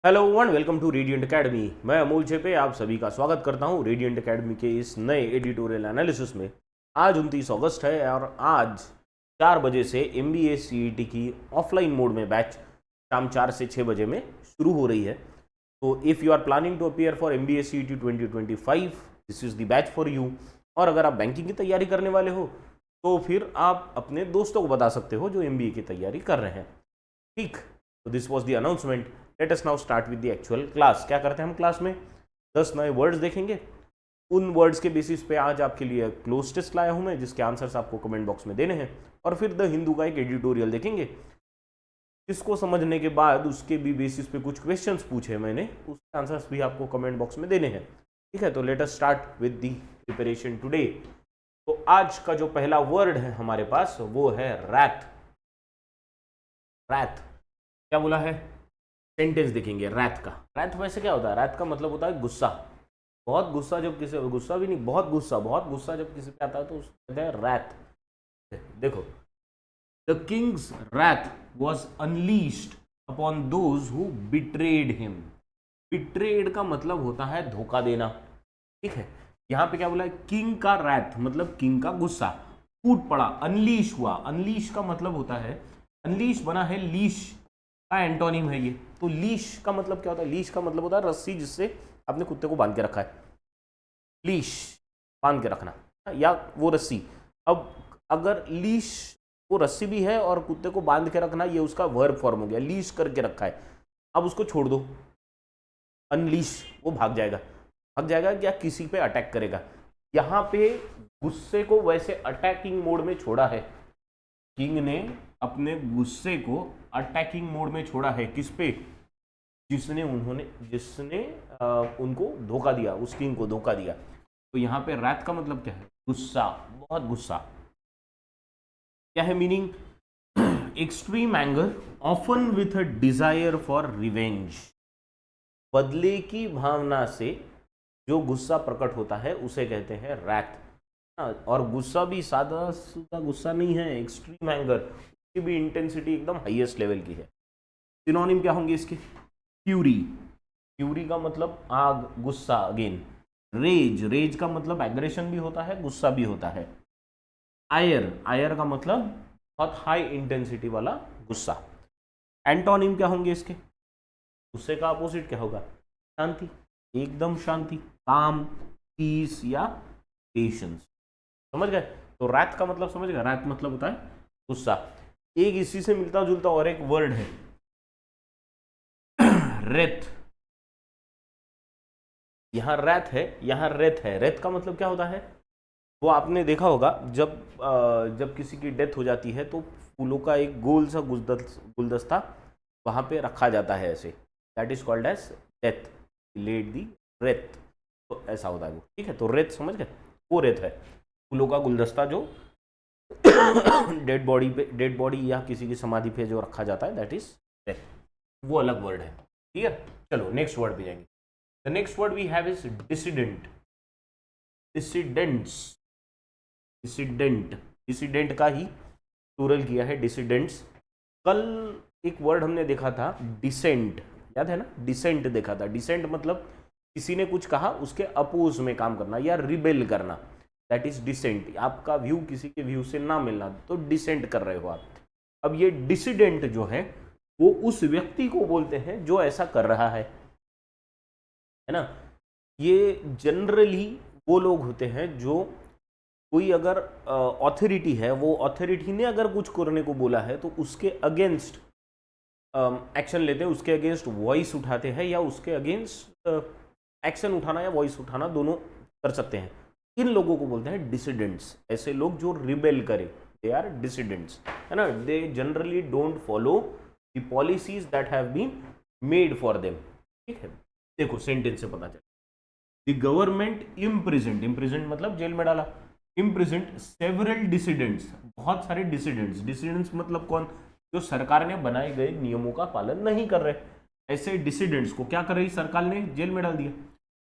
Hello one welcome to radiant academy. मैं अमूल छेपे आप सभी का स्वागत करता हूं रेडियंट एकेडमी के इस नए एडिटोरियल एनालिसिस में। आज 29 अगस्त है और आज 4 बजे से MBA CET की ऑफलाइन मोड में बैच शाम 4 से 6 बजे में शुरू हो रही है। तो if you are planning to appear for MBA CET 2025 this is the batch for you. और अगर आप बैंकिंग की तैयारी करने वाले हो तो फिर आप अपने दोस्तों को बता सकते हो जो MBA की तैयारी कर रहे हैं। ठीक, तो this was the announcement. Late us now start with the actual class. क्या करते हैं हम क्लास में 10 नए वर्ड्स देखेंगे। उन वर्ड्स के बेसिस पे आज आपके लिए क्लोज टेस्ट लाया हूं मैं, जिसके आंसर्स आपको कमेंट बॉक्स में देने हैं। और फिर द हिंदू का एक एडिटोरियल देखेंगे, जिसको समझने के बाद उसके भी बेसिस पे कुछ क्वेश्चंस पूछे मैंने, उसके आंसर्स भी आपको कमेंट बॉक्स में देने हैं। ठीक है, तो let us start with the preparation today. तो आज का जो पहला वर्ड है हमारे पास वो है रैथ। रैथ क्या बोला है? सेंटेंस देखेंगे रैथ का। रैथ वैसे क्या होता है? रैथ का मतलब होता है गुस्सा। बहुत गुस्सा जब किसी, गुस्सा भी नहीं, बहुत गुस्सा जब किसी पे आता है तो उसको कहते हैं रैथ। देखो, the king's wrath was unleashed upon those who betrayed him. Betrayed का मतलब होता है धोखा देना। ठीक है, यहां पे क्या बोला है? किंग का रैथ मतलब किंग का गुस्सा फूट पड़ा, अनलीश हुआ। अनलीश का मतलब होता है, अनलीश बना है लीश का एंटोनिम है ये। तो लीश का मतलब क्या होता है? लीश का मतलब होता है रस्सी जिससे आपने कुत्ते को बांध के रखा है। लीश बांध के रखना या वो रस्सी। अब अगर लीश वो रस्सी भी है और कुत्ते को बांध के रखना, ये उसका वर्ब फॉर्म हो गया। लीश करके रखा है, अब उसको छोड़ दो, अनलीश, वो भाग जाएगा। भाग जाएगा या किसी पे अटैक करेगा। यहां पे गुस्से को वैसे अटैकिंग मोड में छोड़ा है। किंग ने अपने गुस्से को अटैकिंग मोड में छोड़ा है। किस पे? जिसने उनको धोखा दिया, उस किंग को धोखा दिया। तो यहां पे रैथ का मतलब क्या है? गुस्सा, बहुत गुस्सा। क्या है meaning? Extreme anger often with a desire for revenge. बदले की भावना से जो गुस्सा प्रकट होता है उसे कहते हैं रैथ। और गुस्सा भी सादा सीधा गुस्सा नहीं है, एक्सट्रीम एंगर, उसकी भी इंटेंसिटी एकदम हाईएस्ट लेवल की है। सिनोनिम क्या होंगे इसके? फ्यूरी, फ्यूरी का मतलब आग, गुस्सा अगेन। रेज, रेज का मतलब एग्रेशन भी होता है, गुस्सा भी होता है। आयर, आयर का मतलब बहुत हाई इंटेंसिटी वाला गुस्सा। एंटोनिम क्या होंगे इसके? गुस्से का अपोजिट क्या होगा? शांति, एकदम शांति, काम, पीस या पेशेंस। समझ गए? तो रैथ का मतलब समझ गए? रैथ मतलब होता है गुस्सा। एक इसी से मिलता जुलता और एक वर्ड है रेथ। यहां रैथ है, यहां रेथ है। रेथ का मतलब क्या होता है? वो आपने देखा होगा, जब किसी की डेथ हो जाती है तो फूलों का एक गोल सा गुलदस्ता वहां पे रखा जाता है ऐसे। That is called as death, led the wrath. तो ऐसा होता है वो। ठीक है, तो रेथ समझ गए? वो रेथ है, फूलों का गुलदस्ता जो डेड बॉडी या किसी की समाधि पे जो रखा जाता है, दैट इज डेथ। वो अलग वर्ड है। ठीक है, चलो नेक्स्ट वर्ड पे जाएंगे। The next word we have is dissident. Dissidents, dissident, dissident का ही प्लूरल किया है, डिसिडेंट्स। कल एक वर्ड हमने देखा था डिसेंट, याद है ना? डिसेंट देखा था। डिसेंट मतलब किसी ने कुछ कहा उसके अपोज में काम करना या रिबेल करना, दैट इज डिसेंट। आपका व्यू किसी के व्यू से ना मिलना, तो डिसेंट कर रहे हो आप। अब ये डिसिडेंट जो है वो उस व्यक्ति को बोलते हैं जो ऐसा कर रहा है ना? ये जनरली वो लोग होते हैं जो, कोई अगर ऑथोरिटी है, वो ऑथोरिटी ने अगर कुछ करने को बोला है तो उसके अगेंस्ट एक्शन लेते हैं, उसके अगेंस्ट वॉइस उठाते हैं, या उसके अगेंस्ट एक्शन उठाना या वॉइस उठाना दोनों कर सकते हैं। इन लोगों को बोलते हैं डिसिडेंट्स। ऐसे लोग जो रिबेल करें, दे आर डिसिडेंट्स, है ना? They generally don't follow the policies that have been made for them. ठीक है, देखो सेंटेंस से पता चला। द गवर्नमेंट इम्प्रिजेंट, इम्प्रिजेंट मतलब जेल में डाला, इम्प्रिजेंट सेवरल डिसिडेंट्स, बहुत सारे डिसिडेंट्स। डिसिडेंट्स मतलब कौन? जो सरकार ने बनाए गए नियमों का पालन नहीं कर रहे। ऐसे डिसिडेंट्स को क्या कर रही सरकार ने? जेल में डाल दिया।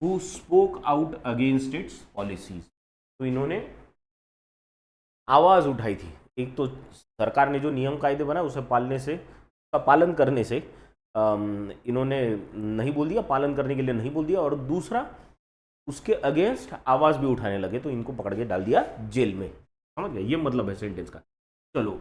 Who spoke out against it's policies, तो इन्होंने आवाज उठाई थी। एक तो सरकार ने जो नियम कायदे बनाए उसे पालने से, उसका पालन करने से इन्होंने नहीं बोल दिया, पालन करने के लिए नहीं बोल दिया, और दूसरा उसके अगेंस्ट आवाज भी उठाने लगे तो इनको पकड़ के डाल दिया जेल में। समझ गए, ये मतलब है सेंटेंस का। चलो,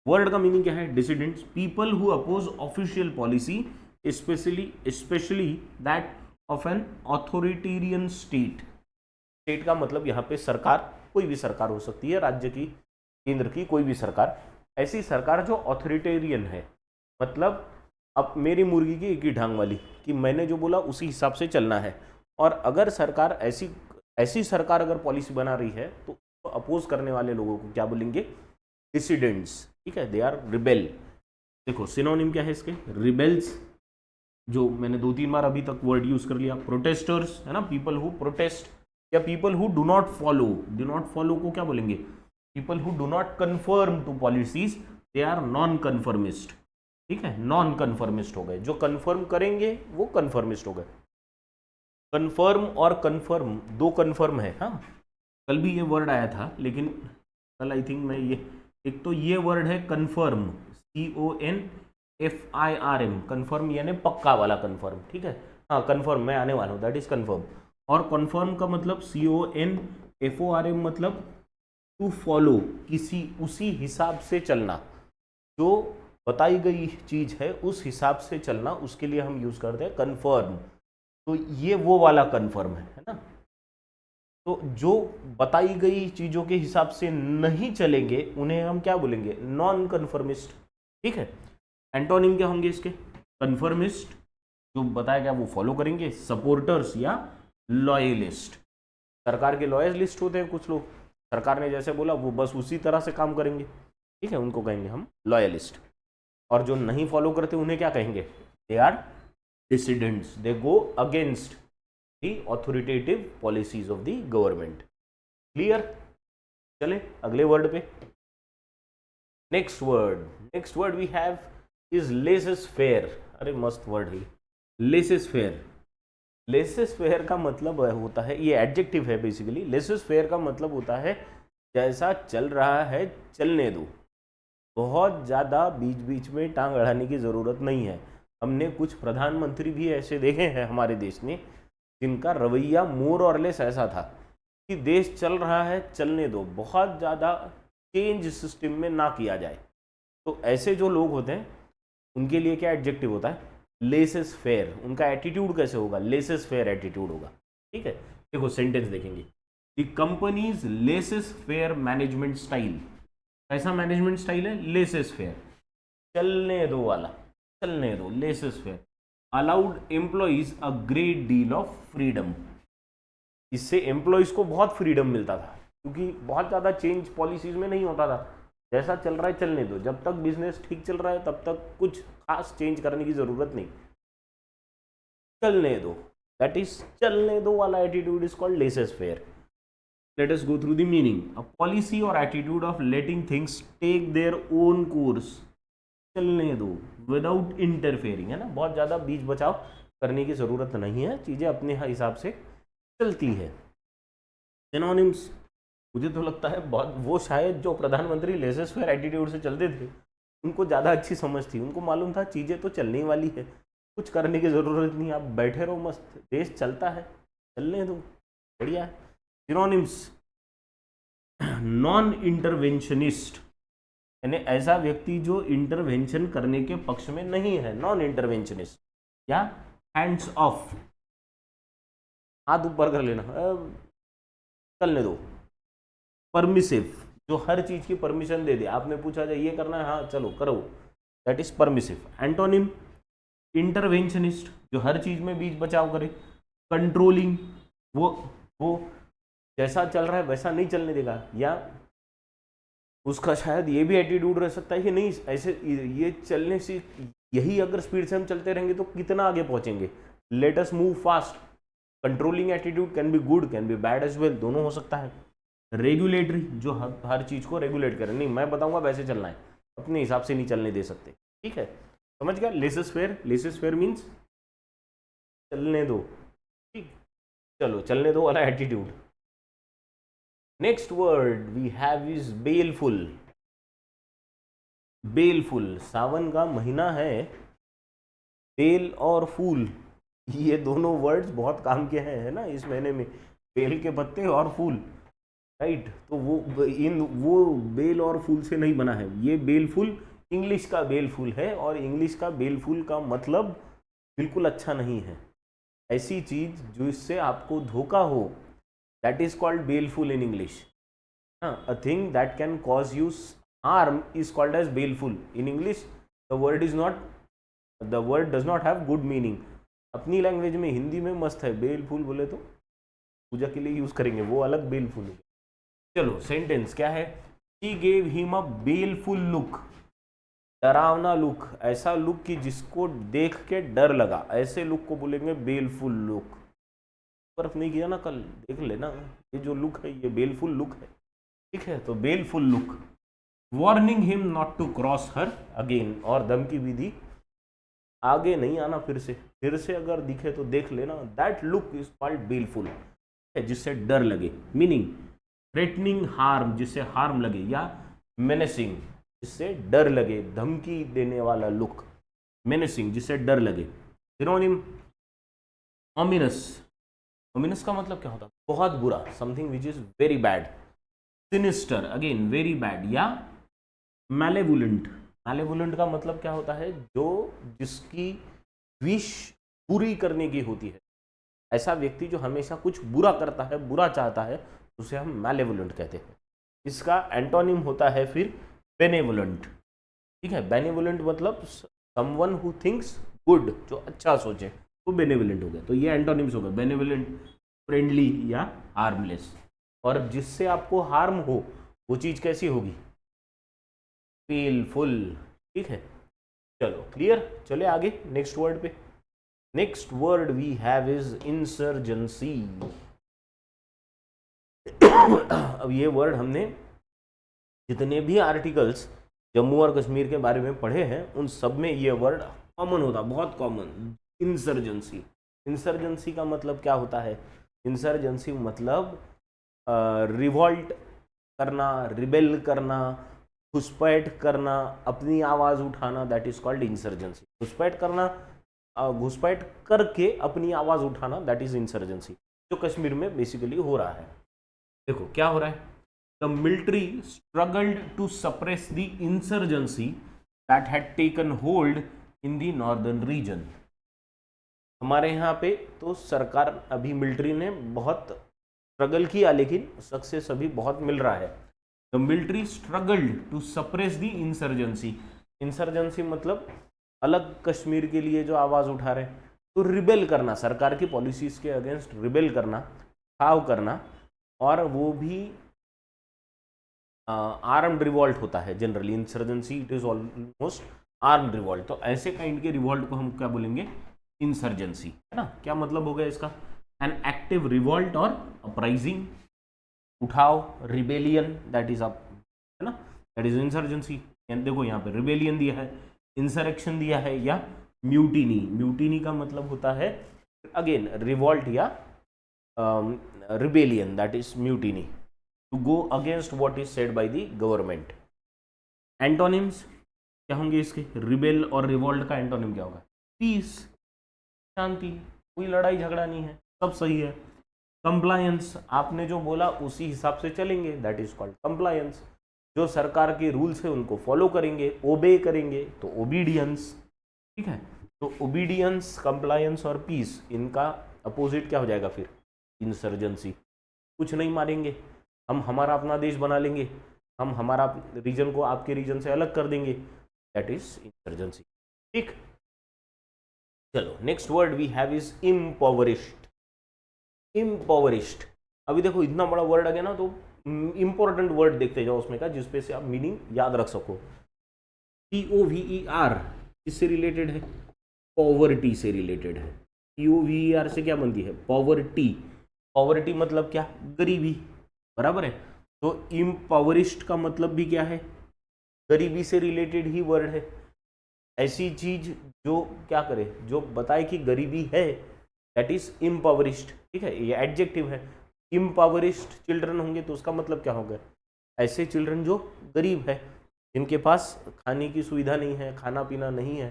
वर्ड का मीनिंग क्या है? Dissidents, people who oppose official policy, specially that of an authoritarian state. State का मतलब यहाँ पे सरकार, कोई भी सरकार हो सकती है, राज्य की, केंद्र की, कोई भी सरकार। ऐसी सरकार जो ऑथोरिटेरियन है, मतलब अब मेरी मुर्गी की एक ही ढांग वाली, कि मैंने जो बोला उसी हिसाब से चलना है। और अगर सरकार ऐसी सरकार अगर पॉलिसी बना रही है तो अपोज करने वाले लोगों को क्या बोलेंगे? डिसिडेंट्स। ठीक है, दे आर रिबेल। देखो सिनोनिम क्या है इसके? रिबेल्स, जो मैंने 2-3 बार अभी तक वर्ड यूज कर लिया। प्रोटेस्टर्स है ना, पीपल हु प्रोटेस्ट, या people who do not follow. Do not follow को क्या बोलेंगे? People who do not conform to policies, they are non conformist. ठीक है, नॉन कन्फर्मिस्ट हो गए। जो कन्फर्म करेंगे वो कन्फर्मिस्ट हो गए। कन्फर्म और कन्फर्म, दो कन्फर्म है। हाँ, कल भी ये वर्ड आया था, लेकिन कल आई थिंक मैं ये, एक तो ये वर्ड है कन्फर्म, CONFIRM, कन्फर्म यानी पक्का वाला कन्फर्म। ठीक है, हाँ कन्फर्म मैं आने वाला हूँ, दैट इज कन्फर्म। और कन्फर्म का मतलब CONFORM, मतलब टू फॉलो, किसी उसी हिसाब से चलना, जो बताई गई चीज है उस हिसाब से चलना, उसके लिए हम यूज करते हैं कन्फर्म। तो ये वो वाला कन्फर्म है ना। तो जो बताई गई चीजों के हिसाब से नहीं चलेंगे उन्हें हम क्या बोलेंगे? Non conformist. ठीक है, एंटोनिम क्या होंगे इसके? कन्फर्मिस्ट, जो बताया गया वो फॉलो करेंगे, सपोर्टर्स या लॉयलिस्ट। सरकार के लॉयलिस्ट होते हैं कुछ लोग, सरकार ने जैसे बोला वो बस उसी तरह से काम करेंगे। ठीक है, उनको कहेंगे हम लॉयलिस्ट। और जो नहीं फॉलो करते उन्हें क्या कहेंगे? They are dissidents, they go against the authoritative policies of the government. Clear? चले अगले वर्ड पे। Next word we have is laissez faire. अरे मस्त वर्ड है, लेसेस फेयर। लेसेस फेयर का मतलब होता है, ये एडजेक्टिव है बेसिकली। लेसेस फेयर का मतलब होता है जैसा चल रहा है चलने दो, बहुत ज़्यादा बीच बीच में टांग अड़ाने की ज़रूरत नहीं है। हमने कुछ प्रधानमंत्री भी ऐसे देखे हैं हमारे देश में जिनका रवैया मोर और लेस ऐसा था कि देश चल रहा है चलने दो, बहुत ज़्यादा चेंज सिस्टम में ना किया जाए। तो ऐसे जो लोग होते हैं उनके लिए क्या एडजेक्टिव होता है? Laces fair. उनका एटीट्यूड कैसे होगा? लेसेस फेयर एटीट्यूड होगा। ठीक है, देखो सेंटेंस देखेंगे, the companies laces fair management style. कैसा मैनेजमेंट स्टाइल है? लेसेस फेयर, चलने दो वाला, चलने दो, laces fair. Allowed employees a great deal of freedom. इससे एम्प्लॉइज को बहुत फ्रीडम मिलता था, क्योंकि बहुत ज़्यादा चेंज पॉलिसीज में नहीं होता था। जैसा चल रहा है चलने दो, जब तक बिजनेस ठीक चल रहा है तब तक कुछ खास चेंज करने की ज़रूरत नहीं, चलने दो। दैट इज चलने दो वाला attitude is called laissez faire. Let us go through the meaning. A policy और attitude of letting things take their own course, चलने दो, विदाउट इंटरफेयरिंग, है ना। बहुत ज़्यादा बीच बचाव करने की ज़रूरत नहीं है, चीज़ें अपने हिसाब से चलती है। सिनोनिम्स, मुझे तो लगता है बहुत, वो शायद जो प्रधानमंत्री लेसेस फेयर एटीट्यूड से चलते थे उनको ज़्यादा अच्छी समझ थी, उनको मालूम था चीज़ें तो चलने वाली है, कुछ करने की ज़रूरत नहीं, आप बैठे रहो मस्त, देश चलता है, चलने दो, बढ़िया है। सिनोनिम्स, नॉन इंटरवेंशनिस्ट, यानी ऐसा व्यक्ति जो इंटरवेंशन करने के पक्ष में नहीं है, नॉन इंटरवेंशनिस्ट। या हैंड्स ऑफ, हाथ ऊपर कर लेना, चलने दो। परमिसिव, जो हर चीज की परमिशन दे दे, आपने पूछा जाए ये करना है, हाँ चलो करो, that is permissive. Antonym, interventionist, जो हर चीज में बीच बचाव करे। कंट्रोलिंग, वो जैसा चल रहा है वैसा नहीं चलने देगा, या उसका शायद ये भी एटीट्यूड रह सकता है कि नहीं ऐसे ये चलने से, यही अगर स्पीड से हम चलते रहेंगे तो कितना आगे पहुंचेंगे, let us move fast. Controlling attitude can be good, can be bad as well, दोनों हो सकता है। रेगुलेटरी, जो हर चीज को रेगुलेट करे, नहीं मैं बताऊंगा वैसे चलना है, अपने हिसाब से नहीं चलने दे सकते। ठीक है, समझ गया? Laissez faire, laissez faire means चलने दो। ठीक, चलो चलने दो वाला एटीट्यूड। Next word we have is baleful. Baleful, Sawan का महीना है बेल और फूल, ये दोनों वर्ड्स बहुत काम के हैं, है ना, इस महीने में, बेल के पत्ते और फूल, राइट। तो वो बेल और फूल से नहीं बना है, ये बेल फूल इंग्लिश का बेल फूल है, और इंग्लिश का बेल फूल का मतलब बिल्कुल अच्छा नहीं है। ऐसी चीज जो इससे आपको धोखा हो, that is called baleful in English. a thing that can cause you harm is called as baleful in English. The word does not have good meaning. अपनी लैंग्वेज में, हिंदी में मस्त है, बेलफुल बोले तो पूजा के लिए यूज करेंगे, वो अलग बेलफुल है। चलो सेंटेंस क्या है, She gave him a baleful look, डरावना लुक, ऐसा लुक कि जिसको देख के डर लगा, ऐसे लुक को बोलेंगे बेलफुल लुक। फर्क नहीं किया ना कल, देख लेना, ये जो लुक है ये बेलफुल लुक है, ठीक है। तो baleful look, warning him not to cross her again, और धमकी भी दी, आगे नहीं आना फिर से अगर दिखे तो देख लेना। दैट लुक इज कॉल्ड बेलफुल, जिससे डर लगे, मीनिंग थ्रेटनिंग हार्म, जिससे हार्म लगे, या मेनेसिंग, जिससे डर लगे, धमकी देने वाला लुक, मेनेसिंग जिससे डर लगे। सिनोनिम ओमिनस, ओमिनस का मतलब क्या होता है, बहुत बुरा, something which is very bad. Sinister again very bad, या मैलेवुलेंट, मैलेवुलेंट का मतलब क्या होता है, जो जिसकी विश बुरी करने की होती है, ऐसा व्यक्ति जो हमेशा कुछ बुरा करता है, बुरा चाहता है, उसे हम मैलेवुलेंट कहते हैं। इसका एंटोनिम होता है फिर बेनेवोलेंट, ठीक है। बेनेवोलेंट मतलब समवन हु थिंक्स गुड, जो अच्छा सोचे, तो बेनेवोलेंट हो गया। तो ये एंटोनिम्स हो गए, बेनेवोलेंट, फ्रेंडली या हार्मलेस। और जिससे आपको हार्म हो वो चीज कैसी होगी, पेलफुल, ठीक है। चलो क्लियर, चले आगे नेक्स्ट वर्ड पे। Next word we have is insurgency. अब ये वर्ड हमने जितने भी आर्टिकल्स जम्मू और कश्मीर के बारे में पढ़े हैं, उन सब में ये वर्ड कॉमन होता, बहुत कॉमन, इंसर्जेंसी। इंसर्जेंसी का मतलब क्या होता है, इंसर्जेंसी मतलब रिवॉल्ट करना, रिबेल करना, घुसपैठ करना, अपनी आवाज़ उठाना, दैट इज कॉल्ड इंसर्जेंसी। घुसपैठ करना, घुसपैठ करके अपनी आवाज़ उठाना, दैट इज इंसर्जेंसी, जो कश्मीर में बेसिकली हो रहा है। देखो क्या हो रहा है, the military struggled to suppress the insurgency that had taken hold in the northern region. हमारे यहाँ पे तो सरकार, अभी मिलिट्री ने बहुत स्ट्रगल किया, लेकिन सक्सेस अभी बहुत मिल रहा है। The military struggled to suppress the insurgency, insurgency मतलब अलग कश्मीर के लिए जो आवाज़ उठा रहे हैं, तो रिबेल करना, सरकार की पॉलिसीज के अगेंस्ट रिबेल करना, खाव करना, और वो भी आर्म्ड रिवॉल्ट होता है generally. Insurgency it is almost armed revolt, तो ऐसे काइंड के रिवॉल्ट को हम क्या बोलेंगे, इंसर्जेंसी, है ना। क्या मतलब हो गया इसका, एन एक्टिव रिवॉल्ट और अपराइजिंग, उठाव, रिबेलियन, दैट इज अप, है ना, दैट इज इंसर्जेंसी। देखो यहाँ पे रिबेलियन दिया है, इंसरेक्शन दिया है, या म्यूटिनी। म्यूटिनी का मतलब होता है अगेन रिवॉल्ट या rebellion, that is mutiny, to go against what is said by the government. Antonyms क्या होंगे इसके, रिबेल और रिवॉल्ट का एंटोनिम क्या होगा, पीस, शांति, कोई लड़ाई झगड़ा नहीं है, सब सही है। कंप्लायंस, आपने जो बोला उसी हिसाब से चलेंगे, दैट इज कॉल्ड कंप्लायंस। जो सरकार के रूल्स है उनको फॉलो करेंगे, ओबे करेंगे, तो ओबीडियंस, ठीक है। तो ओबीडियंस, कंप्लायंस और पीस, इनका अपोजिट क्या हो जाएगा फिर, इंसर्जेंसी। कुछ नहीं मारेंगे, हम हमारा अपना देश बना लेंगे, हम हमारा रीजन को आपके रीजन से अलग कर देंगे, दैट इज इंसर्जेंसी, ठीक। चलो next word we have is impoverished. Impoverished, अभी देखो इतना बड़ा वर्ड आ गया ना, तो इंपॉर्टेंट वर्ड देखते जाओ उसमें का, जिसपे से आप मीनिंग याद रख सको। POVER किससे रिलेटेड है, पॉवर्टी से रिलेटेड है। POVER से क्या बनती है, पॉवर्टी। पॉवर्टी मतलब क्या, गरीबी, बराबर है। तो इम्पॉवरिश्ड का मतलब भी क्या है, गरीबी से रिलेटेड ही वर्ड है। ऐसी चीज जो क्या करे, जो बताए कि गरीबी है, दैट इज इम्पॉवरिश्ड, ठीक है। ये एडजेक्टिव है। इम्पॉवरिश्ड चिल्ड्रन होंगे तो उसका मतलब क्या होगा, ऐसे चिल्ड्रन जो गरीब है, जिनके पास खाने की सुविधा नहीं है, खाना पीना नहीं है,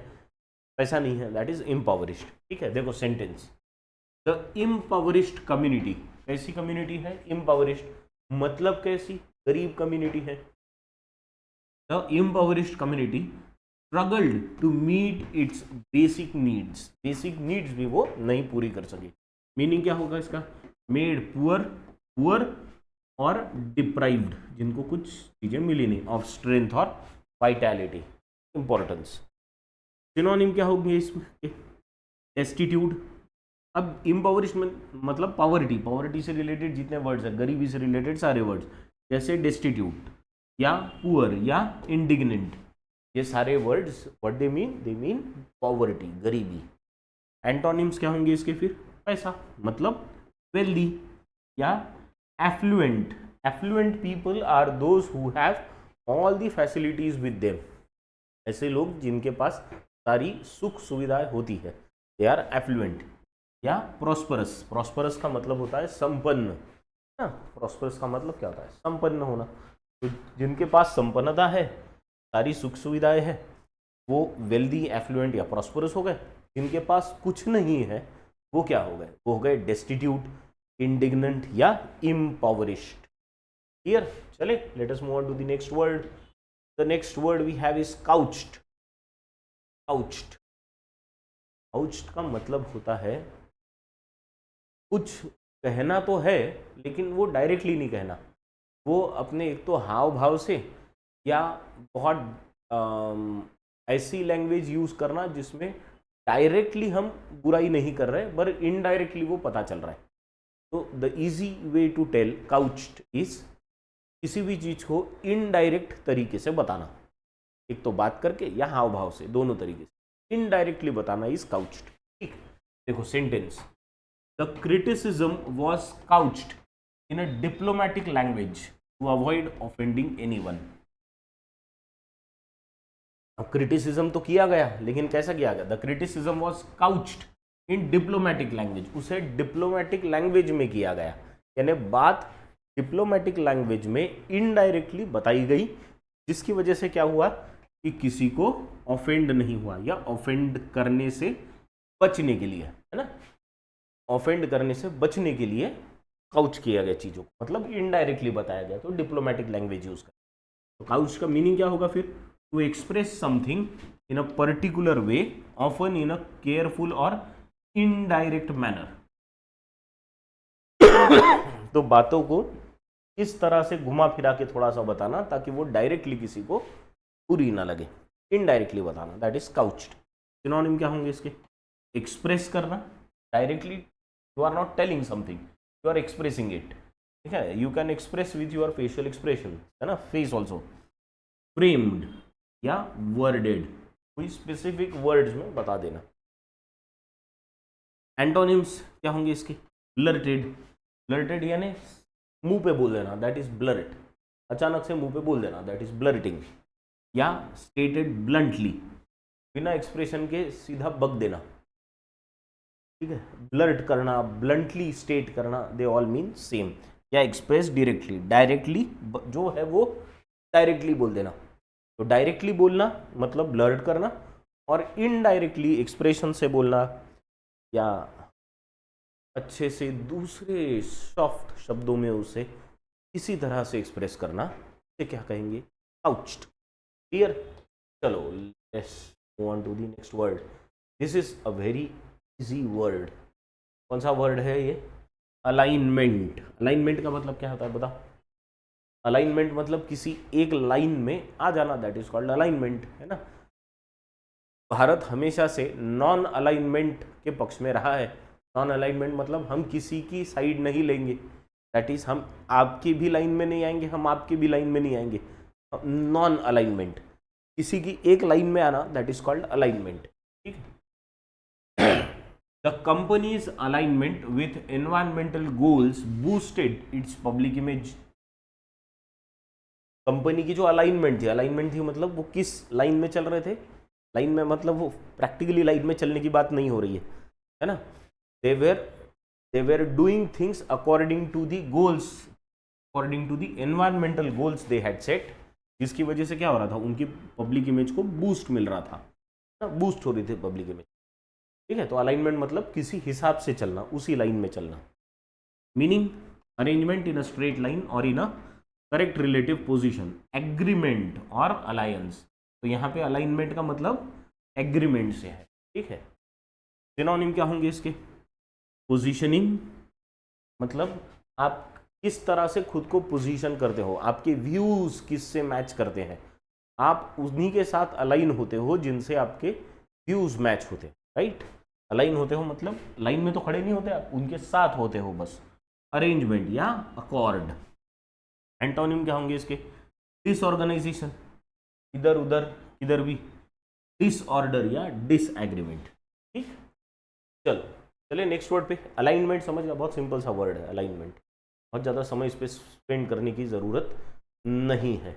पैसा नहीं है, दैट इज इम्पावरिश्ड। ठीक है, देखो सेंटेंस, द इम्पावरिश्ड कम्युनिटी, कैसी कम्युनिटी है? इम्पावरिश्ड, मतलब कैसी? गरीब कम्युनिटी है। The impoverished community struggled to meet its basic needs, basic needs भी वो नहीं पूरी कर सके। मीनिंग क्या होगा इसका? मेड पुअर, पुअर और डिप्राइव्ड, जिनको कुछ चीजें मिली नहीं, ऑफ स्ट्रेंथ और वाइटैलिटी, इंपॉर्टेंस। सिनोनिम क्या होंगे इसमें? डेस्टिट्यूट। अब इम्पावरिश्ड मतलब पॉवर्टी, पॉवर्टी से रिलेटेड जितने वर्ड्स हैं, गरीबी से रिलेटेड सारे वर्ड्स, जैसे डेस्टिट्यूट या पुअर या इंडिग्नेंट, ये सारे words what they mean? They mean poverty, गरीबी। एंटोनिम्स क्या होंगे इसके फिर? पैसा, मतलब वेल्दी या affluent. Affluent people are those who have all the facilities with them, ऐसे लोग जिनके पास सारी सुख सुविधाएं होती है, दे आर एफ्लुएंट। या प्रॉस्परस, प्रॉस्परस का मतलब होता है संपन्न, ना? प्रॉस्परस का मतलब क्या होता है? संपन्न होना। तो जिनके पास संपन्नता है, सारी सुख सुविधाएं हैं, वो वेल्दी, एफ्लुएंट या प्रॉस्परस हो गए। जिनके पास कुछ नहीं है, वो क्या हो गए? वो हो गए डेस्टिट्यूट, इंडिग्नेंट या इम्पावरिश्ड। क्लियर? चले, let us move on to the next word. The next word we have is couched. Couched, couched का मतलब होता है कुछ कहना तो है लेकिन वो डायरेक्टली नहीं कहना, वो अपने एक तो हाव भाव से या बहुत ऐसी लैंग्वेज यूज करना जिसमें डायरेक्टली हम बुराई नहीं कर रहे पर इनडायरेक्टली वो पता चल रहा है। तो the easy way to tell couched is किसी भी चीज को इनडायरेक्ट तरीके से बताना, एक तो बात करके या हाव भाव से, दोनों तरीके से इनडायरेक्टली बताना इज काउच्ड। ठीक, देखो sentence, the criticism was couched in a diplomatic language to avoid offending anyone. अब क्रिटिसिज्म तो किया गया, लेकिन कैसा किया गया? The criticism was couched in diplomatic language, उसे डिप्लोमैटिक लैंग्वेज में किया गया, यानी बात डिप्लोमैटिक लैंग्वेज में इनडायरेक्टली बताई गई, जिसकी वजह से क्या हुआ कि किसी को ऑफेंड नहीं हुआ, या ऑफेंड करने से बचने के लिए, है ना, ऑफेंड करने से बचने के लिए काउच किया गया चीजों को, मतलब इनडायरेक्टली बताया गया, तो डिप्लोमैटिक लैंग्वेज यूज कर। तो काउच का मीनिंग क्या होगा फिर? To express something in a particular way, often in a careful और इनडायरेक्ट मैनर। तो बातों को इस तरह से घुमा फिरा के थोड़ा सा बताना ताकि वो डायरेक्टली किसी को बुरी ना लगे, इनडायरेक्टली बताना, दैट इज काउच्ड। सिनोनिम क्या होंगे इसके? एक्सप्रेस करना, directly you are not telling something, you are expressing it. ठीक है, you can express with your facial expression, है ना, फेस ऑल्सो। फ्रेम्ड या वर्डेड, कोई स्पेसिफिक वर्ड्स में बता देना। एंटोनिम्स क्या होंगे इसके? ब्लर्टेड, ब्लर्टेड यानी मुंह पे बोल देना, दैट इज ब्लर्ट, अचानक से मुंह पे बोल देना, दैट इज ब्लर्टिंग। या स्टेटेड ब्लंटली, बिना एक्सप्रेशन के सीधा बक देना। ठीक है, ब्लर्ट करना, ब्लंटली स्टेट करना, दे ऑल मीन सेम। या एक्सप्रेस डायरेक्टली, डायरेक्टली जो है वो डायरेक्टली बोल देना। तो डायरेक्टली बोलना मतलब ब्लर्ट करना, और इनडायरेक्टली एक्सप्रेशन से बोलना या अच्छे से दूसरे सॉफ्ट शब्दों में उसे इसी तरह से एक्सप्रेस करना, इसे क्या कहेंगे? काउच्ड। क्लियर? चलो let's move on to the next word. This is a very easy word. कौन सा वर्ड है ये? अलाइनमेंट। अलाइनमेंट का मतलब क्या होता है बता? अलाइनमेंट मतलब किसी एक लाइन में आ जाना, दैट इज कॉल्ड अलाइनमेंट, है ना। भारत हमेशा से नॉन अलाइनमेंट के पक्ष में रहा है। नॉन अलाइनमेंट मतलब हम किसी की साइड नहीं लेंगे, दैट इज हम आपकी भी लाइन में नहीं आएंगे, हम आपकी भी लाइन में नहीं आएंगे। नॉन अलाइनमेंट, किसी की एक लाइन में आना, दैट इज कॉल्ड अलाइनमेंट। ठीक है। The companies alignment with environmental goals boosted it's public image. Company की जो अलाइनमेंट थी मतलब वो किस लाइन में चल रहे थे? लाइन में मतलब वो प्रैक्टिकली लाइन में चलने की बात नहीं हो रही है ना। They were doing things according to the goals, according to the environmental goals they had set, जिसकी वजह से क्या हो रहा था? उनकी पब्लिक इमेज को बूस्ट मिल रहा था। ना, बूस्ट हो रही थी पब्लिक इमेज। ठीक है, तो अलाइनमेंट मतलब किसी हिसाब से चलना, उसी लाइन में चलना। Meaning arrangement in a straight line और in a correct relative position. Agreement और अलायंस, तो यहाँ पे अलाइनमेंट का मतलब एग्रीमेंट से है। ठीक है, सिनोनिम क्या होंगे इसके? पोजीशनिंग मतलब आप किस तरह से खुद को पोजीशन करते हो, आपके व्यूज किससे मैच करते हैं, आप उन्हीं के साथ अलाइन होते हो जिनसे आपके व्यूज मैच होते हैं। राइट, अलाइन होते हो मतलब लाइन में तो खड़े नहीं होते आप, उनके साथ होते हो बस। अरेंजमेंट या अकॉर्ड। एंटोनिम क्या होंगे इसके? डिसऑर्गेनाइजेशन, इधर उधर किधर भी, डिसऑर्डर या डिसएग्रीमेंट। ठीक, चलो चलिए नेक्स्ट वर्ड पे। अलाइनमेंट समझ गया, बहुत सिंपल सा वर्ड है अलाइनमेंट, बहुत ज़्यादा समय इस पर स्पेंड करने की ज़रूरत नहीं है।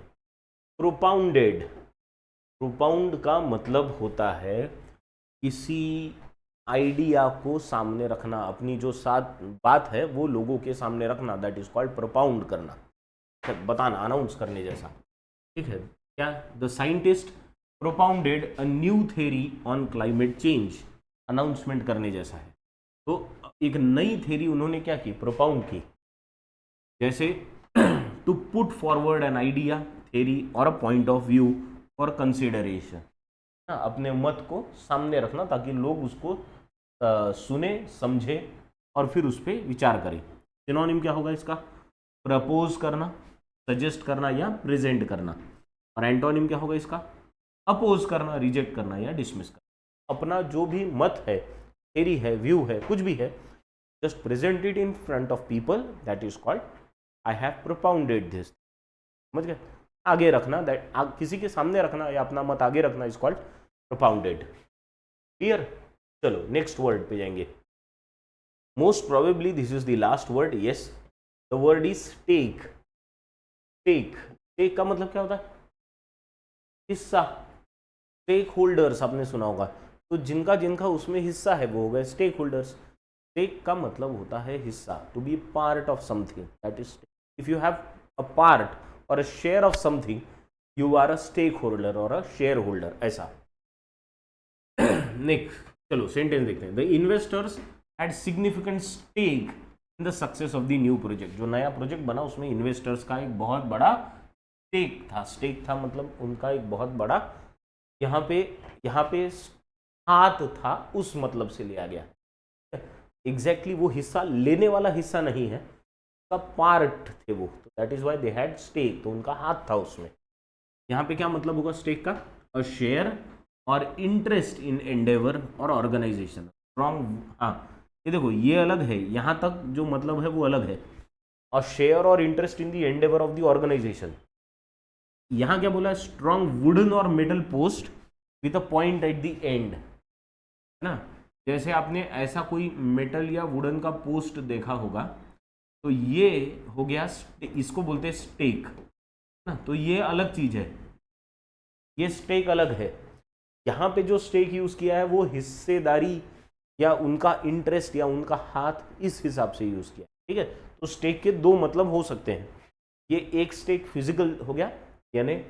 प्रोपाउंडेड, प्रोपाउंड का मतलब होता है किसी आइडिया को सामने रखना, अपनी जो साथ बात है वो लोगों के सामने रखना, दैट इज कॉल्ड प्रोपाउंड करना, बताना, अनाउंस करने जैसा। ठीक है, क्या? The scientist propounded a new theory on climate change, announcement करने जैसा है। तो एक नई थ्योरी उन्होंने क्या की? प्रोपाउंड की। जैसे to put forward an idea, theory और a point of view for consideration, अपने मत को सामने रखना ताकि लोग उसको सुने, समझे और फिर उस पर विचार करें। सिनोनिम क्या होगा इसका? प्रपोज करना, सजेस्ट करना या प्रेजेंट करना। और एंटोनिम क्या होगा इसका? अपोज करना, रिजेक्ट करना या डिसमिस करना। अपना जो भी मत है, थ्योरी है, व्यू है, कुछ भी है, just present it in front of people, that is called I have propounded this. समझ गए? आगे रखना, दैट किसी के सामने रखना या अपना मत आगे रखना इज कॉल्ड प्रोपाउंडेड। क्लियर? चलो नेक्स्ट वर्ड पे जाएंगे। Most probably this is the last word. Yes, the word is stake. Stake, stake का मतलब क्या होता है? हिस्सा। स्टेक होल्डर्स आपने सुना होगा, तो जिनका जिनका उसमें हिस्सा है वो हो गए स्टेक होल्डर्स। स्टेक का मतलब होता है हिस्सा, to be part of something, that is if you have a part और a share of something, you are a stakeholder और अ शेयर होल्डर, ऐसा। नेक्स्ट चलो सेंटेंस देखते हैं। The investors had significant stake in the success of the new project. जो नया project बना उसमें इन्वेस्टर्स का एक बहुत बड़ा स्टेक था। स्टेक था मतलब उनका एक बहुत बड़ा, यहाँ पे हाथ था, उस मतलब से लिया गया। एग्जैक्टली वो हिस्सा लेने वाला हिस्सा नहीं है, उसका पार्ट थे वो, तो that is why they had stake, तो उनका हाथ था उसमें। यहाँ पे क्या मतलब होगा स्टेक का? अ शेयर और इंटरेस्ट इन एंडेवर और ऑर्गेनाइजेशन। स्ट्रॉन्ग, हाँ ये देखो ये अलग है, यहाँ तक जो मतलब है वो अलग है। और शेयर और interest in the endeavour of the organisation. यहाँ क्या बोला? स्ट्रॉन्ग वुडन और metal post with a point at the end, है ना? जैसे आपने ऐसा कोई मेटल या वुडन का पोस्ट देखा होगा, तो ये हो गया, इसको बोलते हैं स्टेक ना, तो ये अलग चीज है, ये स्टेक अलग है। यहाँ पे जो स्टेक यूज किया है वो हिस्सेदारी या उनका इंटरेस्ट या उनका हाथ, इस हिसाब से यूज किया। ठीक है, तो स्टेक के दो मतलब हो सकते हैं। ये एक स्टेक फिजिकल हो गया, यानी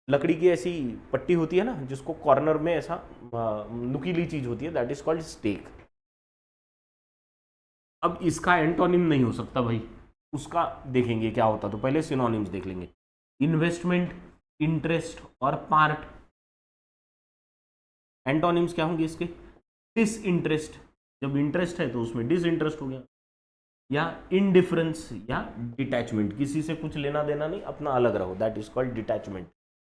लकड़ी की ऐसी पट्टी होती है ना जिसको कॉर्नर में ऐसा नुकीली चीज होती है, दैट इज कॉल्ड स्टेक। अब इसका एंटोनिम नहीं हो सकता भाई, उसका देखेंगे क्या होता, तो पहले सिनोनिम्स देख लेंगे। इन्वेस्टमेंट, इंटरेस्ट और पार्ट। एंटोनिम्स क्या होंगे इसके? डिस इंटरेस्ट, जब इंटरेस्ट है तो उसमें डिस इंटरेस्ट हो गया, या इनडिफरेंस या डिटैचमेंट, किसी से कुछ लेना देना नहीं, अपना अलग रहो, that is called detachment.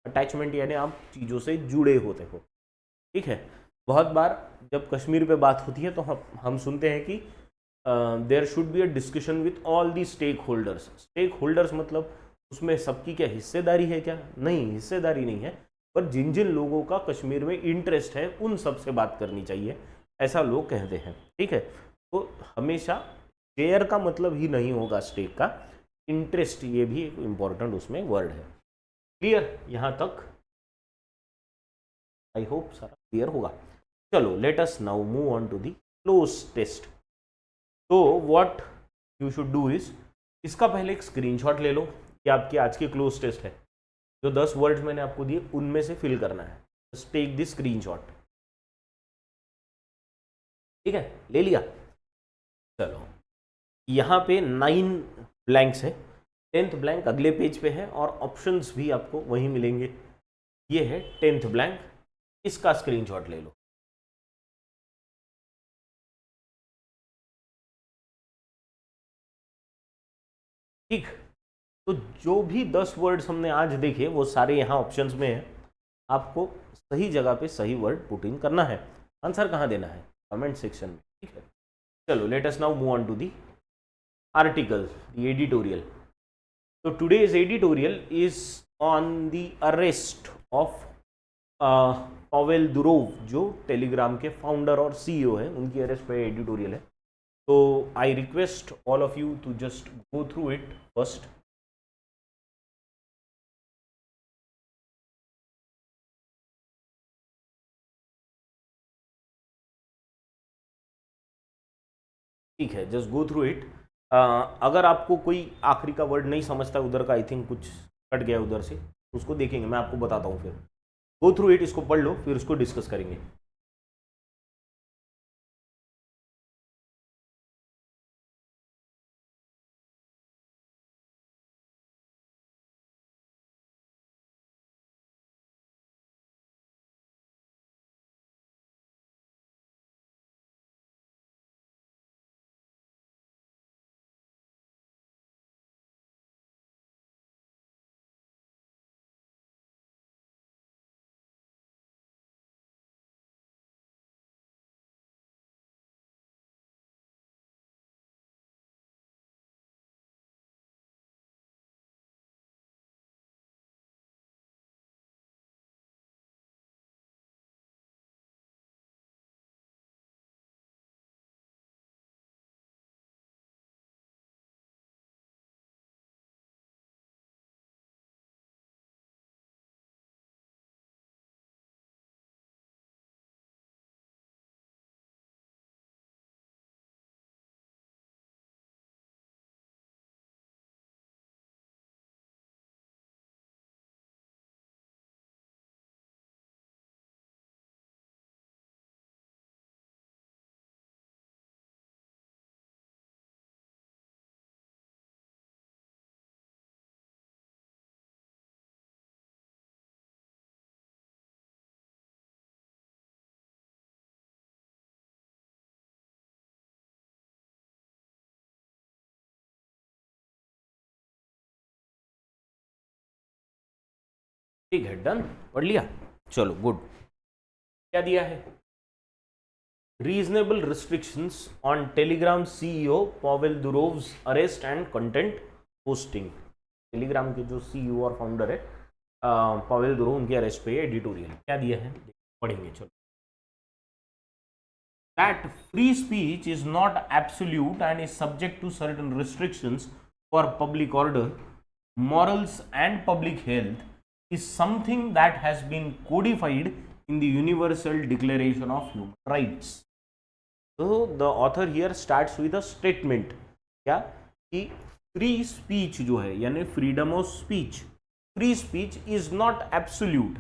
Attachment यानी आप चीज़ों से जुड़े होते हो। ठीक है, बहुत बार जब कश्मीर पे बात होती है तो हम सुनते हैं कि there should be a discussion with all the stakeholders. Stakeholders मतलब उसमें सबकी क्या हिस्सेदारी है क्या? नहीं, हिस्सेदारी नहीं है, पर जिन जिन लोगों का कश्मीर में इंटरेस्ट है उन सब से बात करनी चाहिए, ऐसा लोग कहते हैं। ठीक है, तो हमेशा शेयर का मतलब ही नहीं होगा स्टेक का, इंटरेस्ट ये भी एक इम्पॉर्टेंट उसमें वर्ड है। क्लियर यहाँ तक? आई होप सारा क्लियर होगा। चलो let us now move on to the cloze test. तो what you should do is, इसका पहले एक स्क्रीनशॉट ले लो कि आपकी आज की क्लोज टेस्ट है, जो 10 वर्ड्स मैंने आपको दिए उनमें से फिल करना है। Just take this screenshot. ठीक है, ले लिया। चलो, यहाँ पे 9 ब्लैंक्स है, 10th ब्लैंक अगले पेज पे है और ऑप्शंस भी आपको वहीं मिलेंगे। ये है 10th ब्लैंक, इसका स्क्रीनशॉट ले लो। ठीक, तो जो भी 10 वर्ड्स हमने आज देखे वो सारे यहाँ ऑप्शंस में है, आपको सही जगह पे सही वर्ड पुट इन करना है। आंसर कहाँ देना है? कमेंट सेक्शन में। ठीक है, चलो let us now move on to the article, the editorial. So today's editorial is on the arrest of Pavel Durov, जो टेलीग्राम के फाउंडर और सीईओ है, उनकी अरेस्ट पे एडिटोरियल है। तो I request all of you to just go through it first. ठीक है, जस्ट गो थ्रू इट। अगर आपको कोई आखिरी का वर्ड नहीं समझता उधर का, आई थिंक कुछ कट गया उधर से, उसको देखेंगे, मैं आपको बताता हूँ फिर। गो थ्रू इट, इसको पढ़ लो, फिर उसको डिस्कस करेंगे। ठीक है, डन, पढ़ लिया। चलो गुड। क्या दिया है? Reasonable restrictions on Telegram CEO Pavel Durov's arrest and content posting. Telegram के जो सीईओ और फाउंडर है पावेल दुरोव, उनके अरेस्ट पे एडिटोरियल क्या दिया है, पढ़ेंगे। चलो, that free speech is not absolute and is subject to certain restrictions for public order, morals and public health is something that has been codified in the Universal Declaration of Human Rights. So the author here starts with a statement, क्या कि free speech जो है, यानी freedom of speech, free speech is not absolute.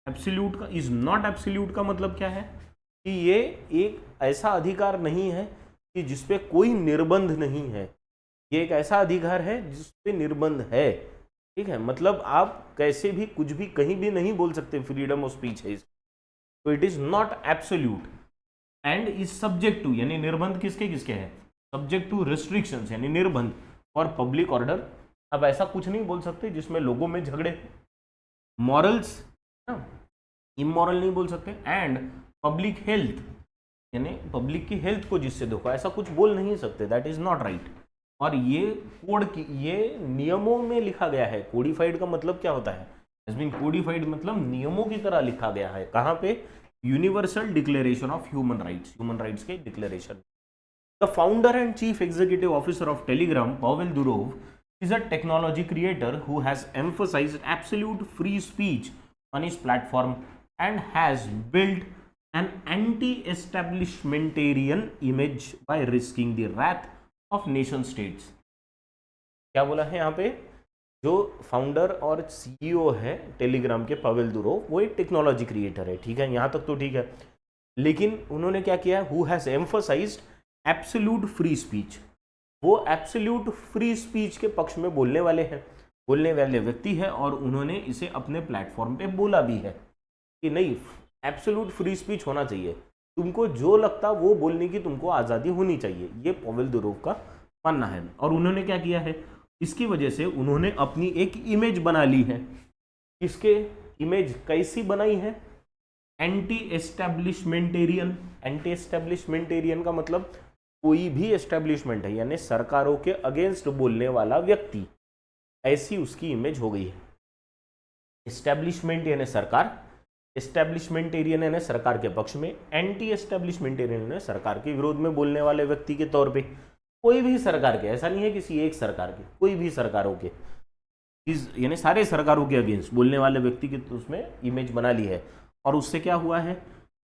Absolute का, is not absolute का मतलब क्या है कि ये एक ऐसा अधिकार नहीं है कि जिसपे कोई निर्बंध नहीं है। ये एक ऐसा अधिकार है जिसपे निर्बंध है। ठीक है, मतलब आप कैसे भी कुछ भी कहीं भी नहीं बोल सकते, फ्रीडम ऑफ स्पीच है। तो it is not absolute and is subject to, यानी निर्बंध किसके किसके हैं, सब्जेक्ट टू रिस्ट्रिक्शंस, यानी निर्बंध और पब्लिक ऑर्डर। अब ऐसा कुछ नहीं बोल सकते जिसमें लोगों में झगड़े, मॉरल्स, इमोरल नहीं बोल सकते, एंड पब्लिक हेल्थ, यानी पब्लिक की हेल्थ को जिससे धोखा, ऐसा कुछ बोल नहीं सकते, दैट इज नॉट राइट। और ये कोड की, ये नियमों में लिखा गया है। कोडिफाइड का मतलब क्या होता है, हैज बीन कोडिफाइड मतलब नियमों की तरह लिखा गया है। कहाँ पे? Universal Declaration of Human Rights, human rights के declaration. The founder and chief executive officer of Telegram, Pavel Durov, is a technology creator who has emphasized absolute free speech on his platform and has built an anti-establishmentarian image by risking the wrath of nation states. क्या बोला है यहाँ पे? जो founder और CEO है Telegram के, Pavel Durov, वो एक टेक्नोलॉजी क्रिएटर है। ठीक है, यहाँ तक तो ठीक है। लेकिन उन्होंने क्या किया, who has emphasised absolute free speech, वो एब्सोल्यूट फ्री स्पीच के पक्ष में बोलने वाले हैं, बोलने वाले व्यक्ति है, और उन्होंने इसे अपने प्लेटफॉर्म पे बोला भी है कि नहीं, एब्सोल्यूट फ्री स्पीच होना चाहिए, तुमको जो लगता वो बोलने की तुमको आज़ादी होनी चाहिए, ये पावेल दुरोव का मानना है। और उन्होंने क्या किया है, इसकी वजह से उन्होंने अपनी एक इमेज बना ली है। इसके इमेज कैसी बनाई है, एंटी एस्टेब्लिशमेंटेरियन। एंटी एस्टेब्लिशमेंटेरियन का मतलब कोई भी एस्टेब्लिशमेंट है यानी सरकारों के अगेंस्ट बोलने वाला व्यक्ति, ऐसी उसकी इमेज हो गई है। एस्टेब्लिशमेंट यानी सरकार, एस्टेब्लिशमेंटेरियन यानी सरकार के पक्ष में, एंटी एस्टेब्लिशमेंटेरियन यानी सरकार के विरोध में बोलने वाले व्यक्ति के तौर पे। कोई भी सरकार के, ऐसा नहीं है किसी एक सरकार के, कोई भी सरकारों के, यानी सारे सरकारों के अगेंस्ट बोलने वाले व्यक्ति की तो उसमें इमेज बना ली है। और उससे क्या हुआ है,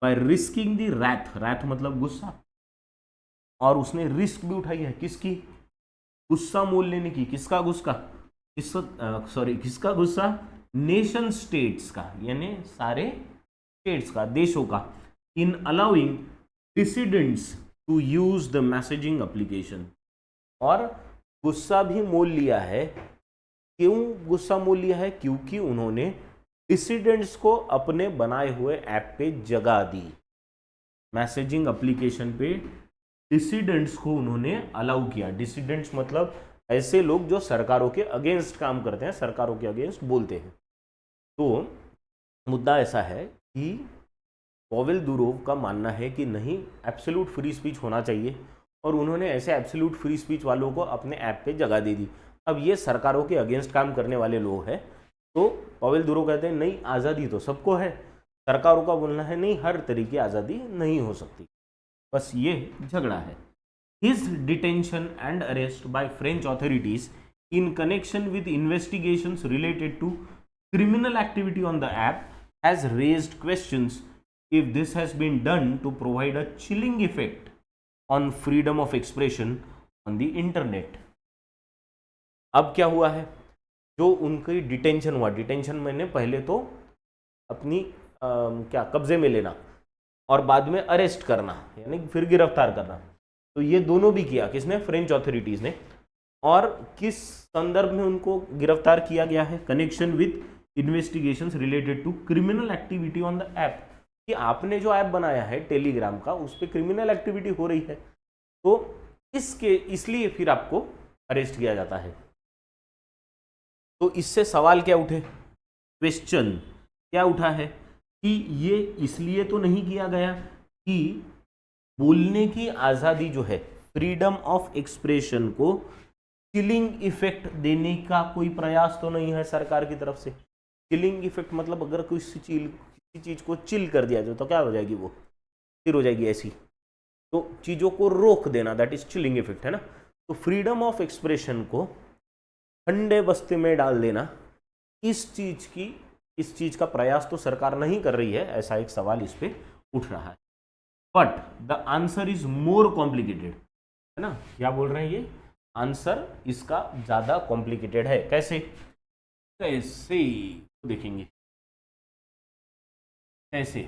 बाय रिस्किंग दी रैथ, रैथ मतलब गुस्सा, और उसने रिस्क भी उठाई है, किसकी, गुस्सा मोल लेने की। किसका गुस्सा, किसका गुस्सा, नेशन स्टेट्स का, यानी सारे स्टेट्स का, देशों का, in allowing dissidents to use the messaging application. और गुस्सा भी मोल लिया है, क्यों गुस्सा मोल लिया है, क्योंकि उन्होंने डिसिडेंट्स को अपने बनाए हुए ऐप पे जगह दी, मैसेजिंग एप्लीकेशन पे डिसिडेंट्स को उन्होंने अलाउ किया। डिसिडेंट्स मतलब ऐसे लोग जो सरकारों के अगेंस्ट काम करते हैं, सरकारों के अगेंस्ट बोलते हैं। तो मुद्दा ऐसा है कि पावेल दुरोव का मानना है कि नहीं, एब्सोल्यूट फ्री स्पीच होना चाहिए, और उन्होंने ऐसे एब्सोल्यूट फ्री स्पीच वालों को अपने ऐप पे जगह दे दी। अब ये सरकारों के अगेंस्ट काम करने वाले लोग हैं, तो पावेल दुरोव कहते हैं नहीं, आज़ादी तो सबको है, सरकारों का बोलना है नहीं, हर तरीके आज़ादी नहीं हो सकती। बस ये झगड़ा है। His detention and arrest by French authorities in connection with investigations related to criminal activity on the app has raised questions if this has been done to provide a chilling effect on freedom of expression on the internet। अब क्या हुआ है, जो उनकी detention हुआ, detention मैंने पहले तो अपनी क्या कब्जे में लेना और बाद में अरेस्ट करना, यानी फिर गिरफ्तार करना, तो ये दोनों भी किया किसने, फ्रेंच ऑथोरिटीज ने। और किस संदर्भ में उनको गिरफ्तार किया गया है, connection with investigations related to criminal activity on the app, कि आपने जो ऐप बनाया है टेलीग्राम का, उस पर क्रिमिनल एक्टिविटी हो रही है, तो इसलिए फिर आपको अरेस्ट किया जाता है। तो इससे सवाल क्या उठे, क्वेश्चन क्या उठा है कि ये इसलिए तो नहीं किया गया कि बोलने की आज़ादी जो है, फ्रीडम ऑफ एक्सप्रेशन को चिलिंग इफेक्ट देने का कोई प्रयास तो नहीं है सरकार की तरफ से। चिलिंग इफेक्ट मतलब अगर किसी चीज़ को चिल कर दिया जाए तो क्या हो जाएगी, वो स्थिर हो जाएगी ऐसी, तो चीज़ों को रोक देना, दैट इज चिलिंग इफेक्ट, है ना। तो फ्रीडम ऑफ एक्सप्रेशन को ठंडे बस्ते में डाल देना, इस चीज़ का प्रयास तो सरकार नहीं कर रही है, ऐसा एक सवाल इस पे उठ रहा है। But the answer is more complicated, है ना। क्या बोल रहे हैं ये, आंसर इसका ज़्यादा कॉम्प्लिकेटेड है। कैसे कैसे देखेंगे, कैसे।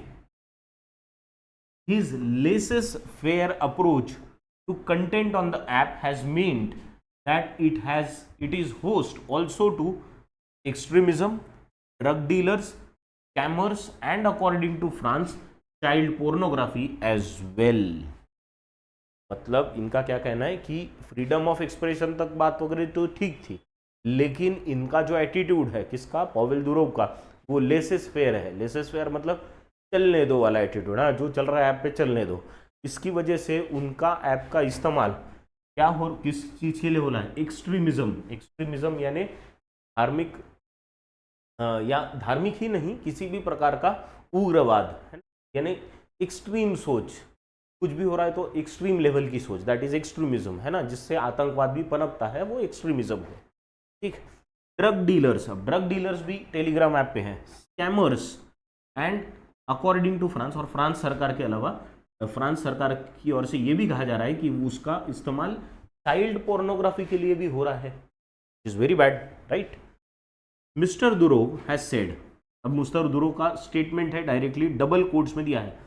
His laissez-faire approach to content on the app has meant that it is host also to extremism, drug dealers, scammers, and according to France, child pornography as well। मतलब इनका क्या कहना है कि फ्रीडम ऑफ एक्सप्रेशन तक बात वगैरह तो ठीक थी, लेकिन इनका जो एटीट्यूड है किसका, पावेल दुरोव का, वो लेसेस फेयर है। लेसेस फेयर मतलब चलने दो वाला एटीट्यूड, हाँ, जो चल रहा है ऐप पे चलने दो। इसकी वजह से उनका ऐप का इस्तेमाल क्या हो, किस चीज़ के लिए हो रहा है, एक्सट्रीमिज्म यानी धार्मिक या धार्मिक ही नहीं, किसी भी प्रकार का उग्रवाद, है ना, यानी एक्सट्रीम सोच, कुछ भी हो रहा है तो एक्सट्रीम लेवल की सोच, दैट इज एक्सट्रीमिज्म, है ना, जिससे आतंकवाद भी पनपता है, वो एक्सट्रीमिज्म है। ठीक। ड्रग डीलर्स, अब ड्रग डीलर्स भी टेलीग्राम ऐप पे हैं, scammers, and according to France, और फ्रांस सरकार के अलावा फ्रांस सरकार की ओर से ये भी कहा जा रहा है कि उसका इस्तेमाल चाइल्ड पोर्नोग्राफी के लिए भी हो रहा है, is very bad, right. Mister Durov has said, अब मिस्टर दुरोव का स्टेटमेंट है, डायरेक्टली डबल कोट्स में दिया है,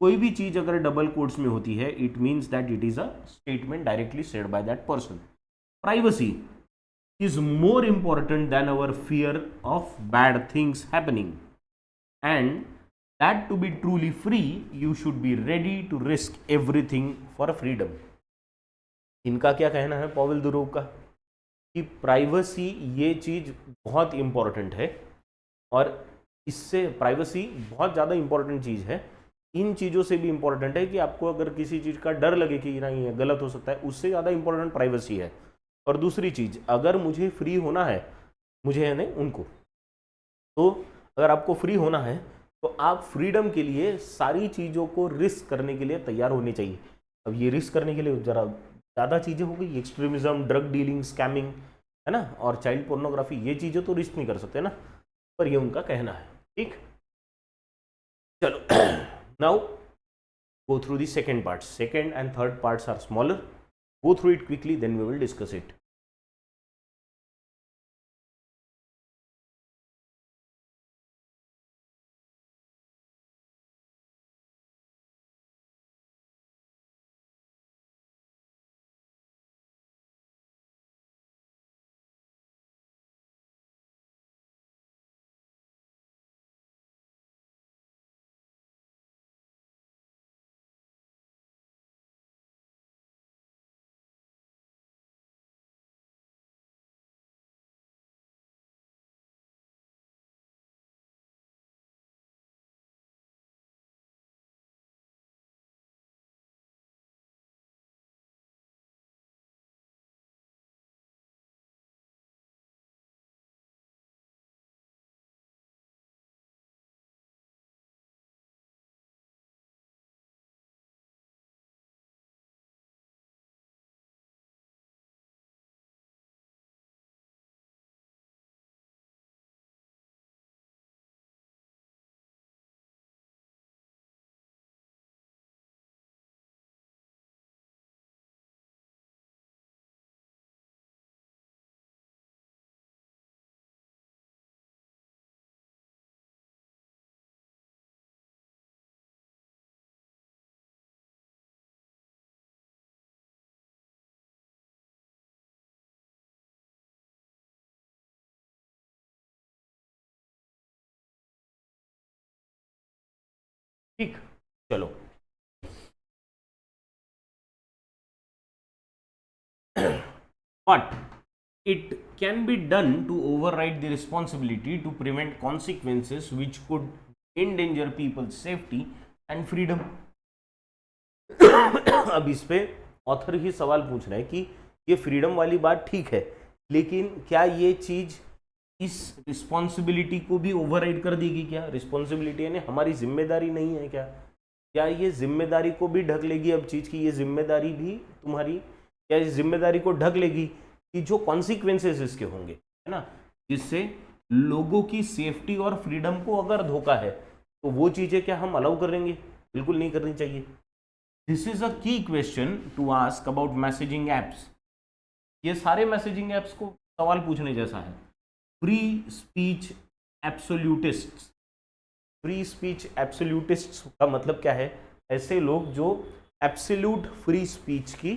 कोई भी चीज अगर डबल कोट्स में होती है, it means that it is a statement directly said by that person. Privacy is more important than our fear of bad things happening, and that to be truly free you should be ready to risk everything for freedom. इनका क्या कहना है Powell Durov का, कि privacy ये चीज बहुत important है, और इससे प्राइवेसी बहुत ज़्यादा इंपॉर्टेंट चीज़ है. इन चीज़ों से भी इंपॉर्टेंट है कि आपको अगर किसी चीज़ का डर लगे कि नहीं ये गलत हो सकता है, उससे ज़्यादा इंपॉर्टेंट प्राइवेसी है. और दूसरी चीज़, अगर मुझे फ्री होना है, मुझे यानी उनको, तो अगर आपको फ्री होना है तो आप फ्रीडम के लिए सारी चीज़ों को रिस्क करने के लिए तैयार होने चाहिए. अब ये रिस्क करने के लिए ज़रा ज़्यादा चीज़ें हो गई, एक्सट्रीमिज्म, ड्रग डीलिंग, स्कैमिंग, है ना, और चाइल्ड पोर्नोग्राफी, ये चीज़ें तो रिस्क नहीं कर सकते ना, पर ये उनका कहना है. ठीक, चलो. Now go through the second part. Second and third parts are smaller. Go through it quickly, then we will discuss it. ठीक, चलो. But it can be done to override the responsibility to prevent consequences which could endanger people's safety and freedom. अब इस पे author he सवाल पूछ रहे हैं कि ये फ्रीडम वाली बात ठीक है, लेकिन क्या ये चीज इस रिस्पॉन्सिबिलिटी को भी ओवरराइड कर देगी क्या? रिस्पॉन्सिबिलिटी यानी हमारी जिम्मेदारी नहीं है क्या? क्या ये जिम्मेदारी को भी ढक लेगी? अब चीज की ये जिम्मेदारी भी तुम्हारी, क्या इस जिम्मेदारी को ढक लेगी कि जो कॉन्सिक्वेंसेस इसके होंगे, है ना, जिससे लोगों की सेफ्टी और फ्रीडम को अगर धोखा है, तो वो चीजें क्या हम अलाउ करेंगे? बिल्कुल नहीं करनी चाहिए. This is a key question to ask about messaging apps. ये सारे मैसेजिंग एप्स को सवाल पूछने जैसा है. Free speech absolutists. Free speech absolutists का मतलब क्या है? ऐसे लोग जो एब्सोल्यूट फ्री स्पीच की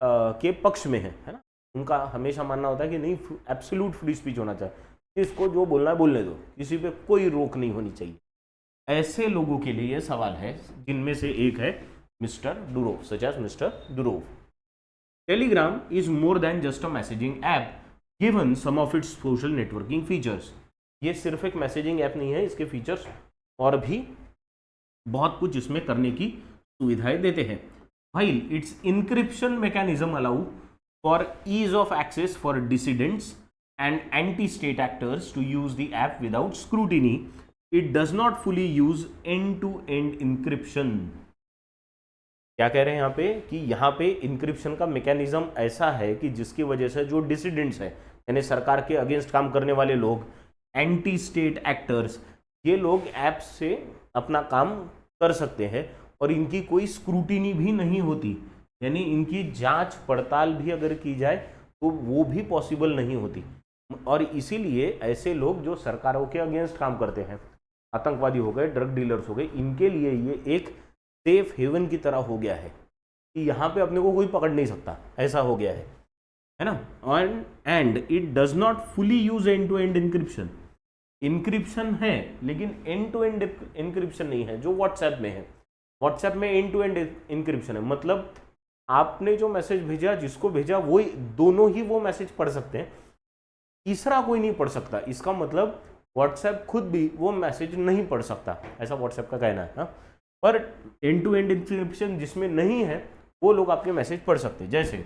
के पक्ष में है ना. उनका हमेशा मानना होता है कि नहीं, एब्सोल्यूट फ्री स्पीच होना चाहिए, इसको जो बोलना है बोलने दो, किसी पे कोई रोक नहीं होनी चाहिए. ऐसे लोगों के लिए यह सवाल है, जिनमें से एक है mister Durov, such as mister Durov. Telegram is more than just a messaging app given some of its social networking features. ये सिर्फ एक मैसेजिंग ऐप नहीं है, इसके फीचर्स और भी बहुत कुछ इसमें करने की सुविधाएं देते हैं. While its encryption mechanism allow for ease of access for dissidents and anti-state actors to use the app without scrutiny, it does not fully use end-to-end encryption. क्या कह रहे हैं यहाँ पे कि यहाँ पे इंक्रिप्शन का मैकेनिज्म ऐसा है कि जिसकी वजह से जो डिसिडेंट्स हैं, यानी सरकार के अगेंस्ट काम करने वाले लोग, एंटी स्टेट एक्टर्स, ये लोग ऐप से अपना काम कर सकते हैं और इनकी कोई स्क्रूटिनी भी नहीं होती, यानी इनकी जांच पड़ताल भी अगर की जाए तो वो भी पॉसिबल नहीं होती. और इसीलिए ऐसे लोग जो सरकारों के अगेंस्ट काम करते हैं, आतंकवादी हो गए, ड्रग डीलर्स हो गए, इनके लिए ये एक सेफ हेवन की तरह हो गया है कि यहाँ पे अपने को कोई पकड़ नहीं सकता, ऐसा हो गया है ना। And it does not fully use end to end encryption, encryption है लेकिन एंड टू एंड इंक्रिप्शन नहीं है जो व्हाट्सएप में है। व्हाट्सएप में एंड टू एंड इंक्रिप्शन है, मतलब आपने जो मैसेज भेजा, जिसको भेजा वो दोनों ही वो मैसेज पढ़ सकते हैं, तीसरा कोई नहीं पढ़ सकता। इसका मतलब व्हाट्सएप खुद भी वो मैसेज नहीं पढ़ सकता, ऐसा व्हाट्सएप का कहना है। पर एंड टू एंड इंक्रिप्शन जिसमें नहीं है वो लोग आपके मैसेज पढ़ सकते हैं। जैसे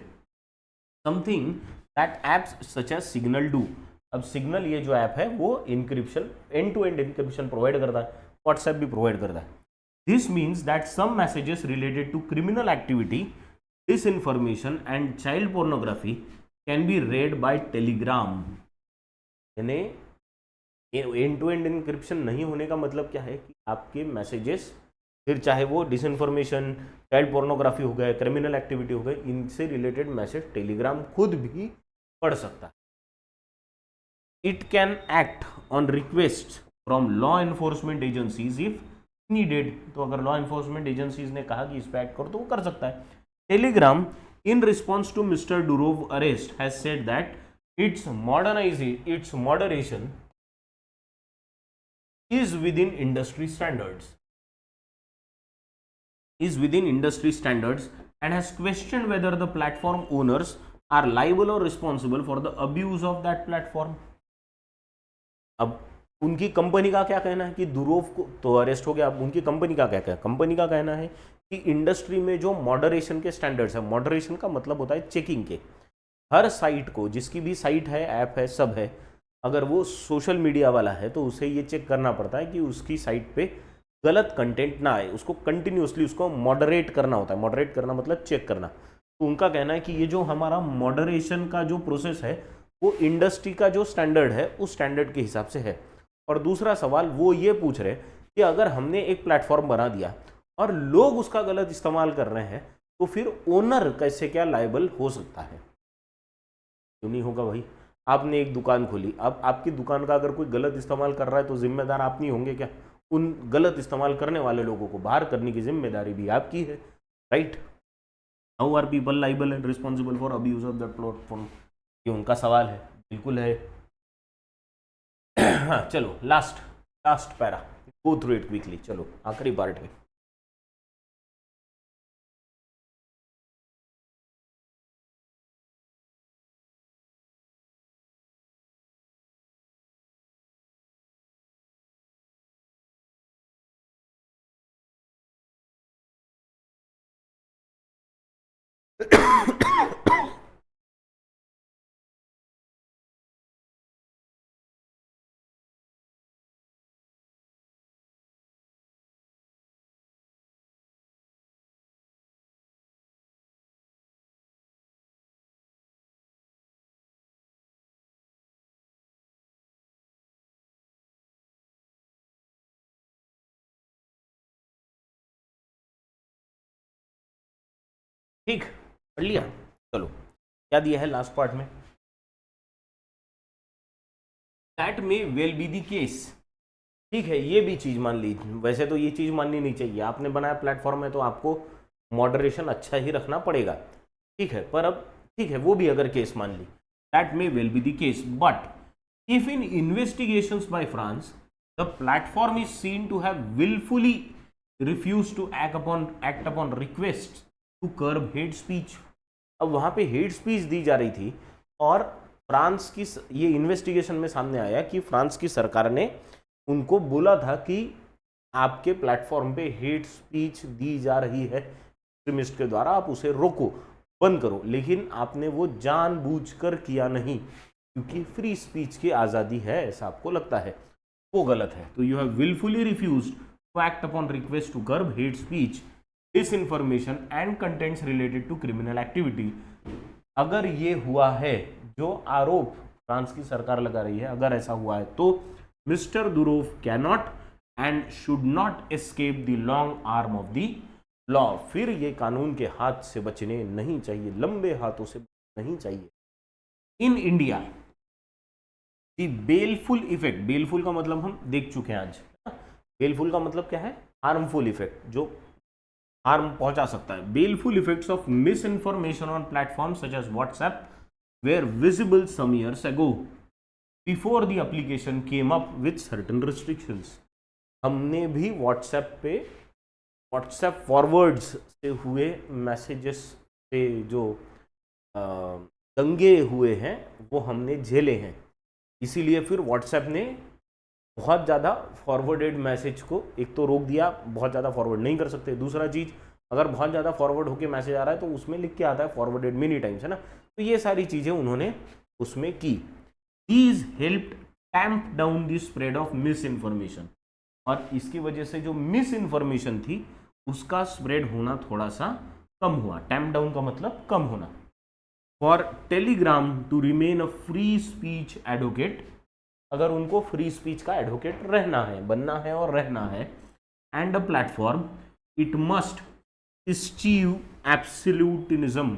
something that apps such as Signal do, अब सिग्नल ये जो ऐप है वो encryption, end to end encryption provide करता है, व्हाट्सएप भी प्रोवाइड करता है। This means that some messages related to criminal activity, disinformation and child pornography can be read by Telegram. यानी एंड टू एंड इंक्रिप्शन नहीं होने का मतलब क्या है कि आपके मैसेजेस, फिर चाहे वो डिसइंफॉर्मेशन, चाइल्ड पोर्नोग्राफी हो गए, क्रिमिनल एक्टिविटी हो गई, इनसे रिलेटेड मैसेज टेलीग्राम खुद भी पढ़ सकता है। It can act on request from law enforcement agencies if needed, तो अगर लॉ एनफोर्समेंट एजेंसीज ने कहा कि इस पर एक्ट करो तो वो कर सकता है। Telegram in response to mister Durov arrest has said that its moderation is within industry standards, and has questioned whether the platform owners are liable or responsible for the abuse of that platform. अब उनकी company का क्या कहना है कि Durov को तो arrest हो गया, अब उनकी कंपनी का क्या कहना, कंपनी का कहना है कि इंडस्ट्री में जो मॉडरेशन के स्टैंडर्ड्स है, मॉडरेशन का मतलब होता है चेकिंग के, हर साइट को, जिसकी भी साइट है, ऐप है, सब है, अगर वो सोशल मीडिया वाला है तो उसे ये चेक करना पड़ता है कि उसकी साइट पे गलत कंटेंट ना आए, उसको कंटिन्यूसली उसको मॉडरेट करना होता है। मॉडरेट करना मतलब चेक करना। तो उनका कहना है कि ये जो हमारा मॉडरेशन का जो प्रोसेस है वो इंडस्ट्री का जो स्टैंडर्ड है उस स्टैंडर्ड के हिसाब से है। और दूसरा सवाल वो ये पूछ रहे कि अगर हमने एक प्लेटफॉर्म बना दिया और लोग उसका गलत इस्तेमाल कर रहे हैं तो फिर ओनर कैसे क्या लायबल हो सकता है? क्यों नहीं होगा भाई? आपने एक दुकान खोली, अब आपकी दुकान का अगर कोई गलत इस्तेमाल कर रहा है तो जिम्मेदार आप नहीं होंगे क्या? उन गलत इस्तेमाल करने वाले लोगों को बाहर करने की जिम्मेदारी भी आपकी है, right? How are people liable and responsible for abuse of that platform? ये उनका सवाल है, बिल्कुल है। हाँ चलो, last para, go through it quickly. चलो आखिरी पार्ट है। ठीक, पढ़ लिया? चलो, क्या दिया है लास्ट पार्ट में? That may well be the case. ठीक है, ये भी चीज़ मान ली। वैसे तो ये चीज़ माननी नहीं चाहिए, आपने बनाया प्लेटफॉर्म है तो आपको मॉडरेशन अच्छा ही रखना पड़ेगा, ठीक है। पर अब ठीक है, वो भी अगर केस मान ली, that may well be the case, but if in investigations by France the platform is seen to have wilfully refuse to act upon request to curb hate speech. अब वहाँ पे हेट स्पीच दी जा रही थी और France की ये investigation में सामने आया कि फ्रांस की सरकार ने उनको बोला था कि आपके प्लेटफॉर्म पे हेट स्पीच दी जा रही है एक्सट्रीमिस्ट के द्वारा, आप उसे रोको, बंद करो। लेकिन आपने वो जानबूझकर किया नहीं, क्योंकि फ्री स्पीच की आज़ादी है ऐसा आपको लगता है, वो गलत है। तो you have wilfully refused to act upon request to curb hate speech, disinformation and contents related to criminal activity. अगर ये हुआ है जो आरोप फ्रांस की सरकार लगा रही है, अगर ऐसा हुआ है तो mister Durov cannot and should not escape the long arm of the law. फिर ये कानून के हाथ से बचने नहीं चाहिए, लंबे हाथों से नहीं चाहिए। इन इंडिया द बेलफुल इफेक्ट, बेलफुल का मतलब हम देख चुके हैं आज, बेलफुल का मतलब क्या है? हार्मफुल इफेक्ट, जो हार्म पहुंचा सकता है। Baleful effects of misinformation on platform such as WhatsApp were visible some years ago before the application came up with certain restrictions. हमने भी व्हाट्सएप फॉरवर्ड्स से हुए मैसेजेस से जो दंगे हुए हैं वो हमने झेले हैं, इसीलिए फिर व्हाट्सएप ने बहुत ज़्यादा फॉरवर्डेड मैसेज को एक तो रोक दिया, बहुत ज़्यादा फॉरवर्ड नहीं कर सकते। दूसरा चीज़, अगर बहुत ज़्यादा फॉरवर्ड होकर मैसेज आ रहा है तो उसमें लिख के आता है फॉरवर्डेड मेनी टाइम्स, है ना। तो ये सारी चीज़ें उन्होंने उसमें की। These helped temp down the spread of miss information, और इसकी वजह से जो मिस इन्फॉर्मेशन थी उसका स्प्रेड होना थोड़ा सा कम हुआ। टैम्प डाउन का मतलब कम होना। For Telegram to remain a free speech advocate, अगर उनको फ्री स्पीच का एडवोकेट रहना है, बनना है और रहना है, and a platform, it must eschew absolutism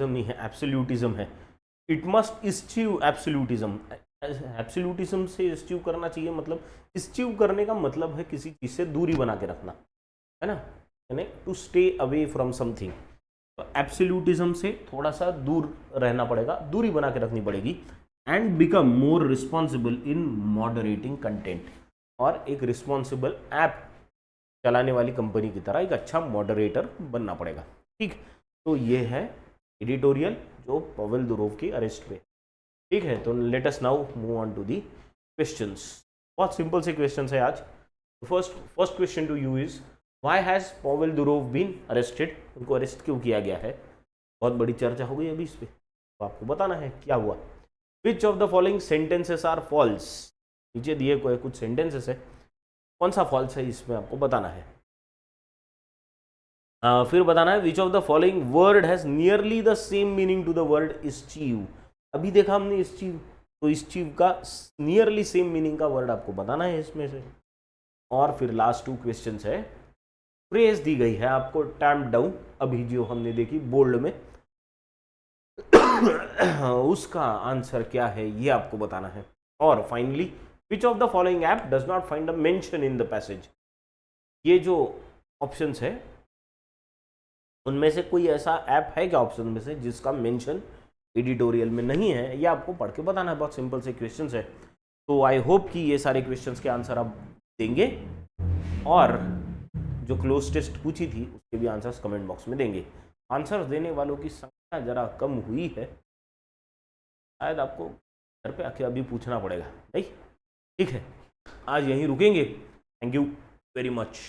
नहीं है, एब्सोल्यूटिज्म है। It must eschew absolutism. Absolutism से eschew करना चाहिए, मतलब eschew करने का मतलब है किसी चीज से दूरी बना के रखना, है ना, यानी to stay away from something. तो एब्सोल्यूटिज्म से थोड़ा सा दूर रहना पड़ेगा, दूरी बना के रखनी पड़ेगी। And become more responsible in moderating content, और एक रिस्पॉन्सिबल ऐप चलाने वाली कंपनी की तरह एक अच्छा मॉडरेटर बनना पड़ेगा। ठीक, तो ये है एडिटोरियल जो पवेल दुरोव की अरेस्ट पे। ठीक है, तो let us now move on to the questions. बहुत सिंपल से क्वेश्चंस है आज। First question to you is, why has Pavel Durov been arrested? उनको अरेस्ट क्यों किया गया है? बहुत बड़ी चर्चा हो गई अभी इस पे, तो आपको बताना है क्या हुआ। Which of the following sentences are false? नीचे दिए कोई कुछ सेंटेंसेस है, कौन सा फॉल्स है इसमें आपको बताना है। फिर बताना है which of the following word has nearly the same meaning to the word eschew. अभी देखा हमने इस्चीव, तो इस्चीव का नियरली सेम मीनिंग का वर्ड आपको बताना है इसमें से। और फिर लास्ट 2 क्वेश्चन है, फ्रेज दी गई है आपको टैम्प डाउन, अभी जो हमने देखी बोल्ड में उसका आंसर क्या है ये आपको बताना है। और finally, which of the following app does not find a mention in the passage? ये जो ऑप्शंस है उनमें से कोई ऐसा ऐप है क्या ऑप्शन में से जिसका मेंशन एडिटोरियल में नहीं है? ये आपको पढ़ के बताना है। बहुत सिंपल से क्वेश्चंस है। तो आई होप कि ये सारे क्वेश्चंस के आंसर आप देंगे, और जो क्लोज टेस्ट पूछी थी उसके भी आंसर्स कमेंट बॉक्स में देंगे। आंसर्स देने वालों की संख्या जरा कम हुई है, शायद आपको घर पे आके अभी पूछना पड़ेगा। नहीं, ठीक है, आज यहीं रुकेंगे। Thank you very much.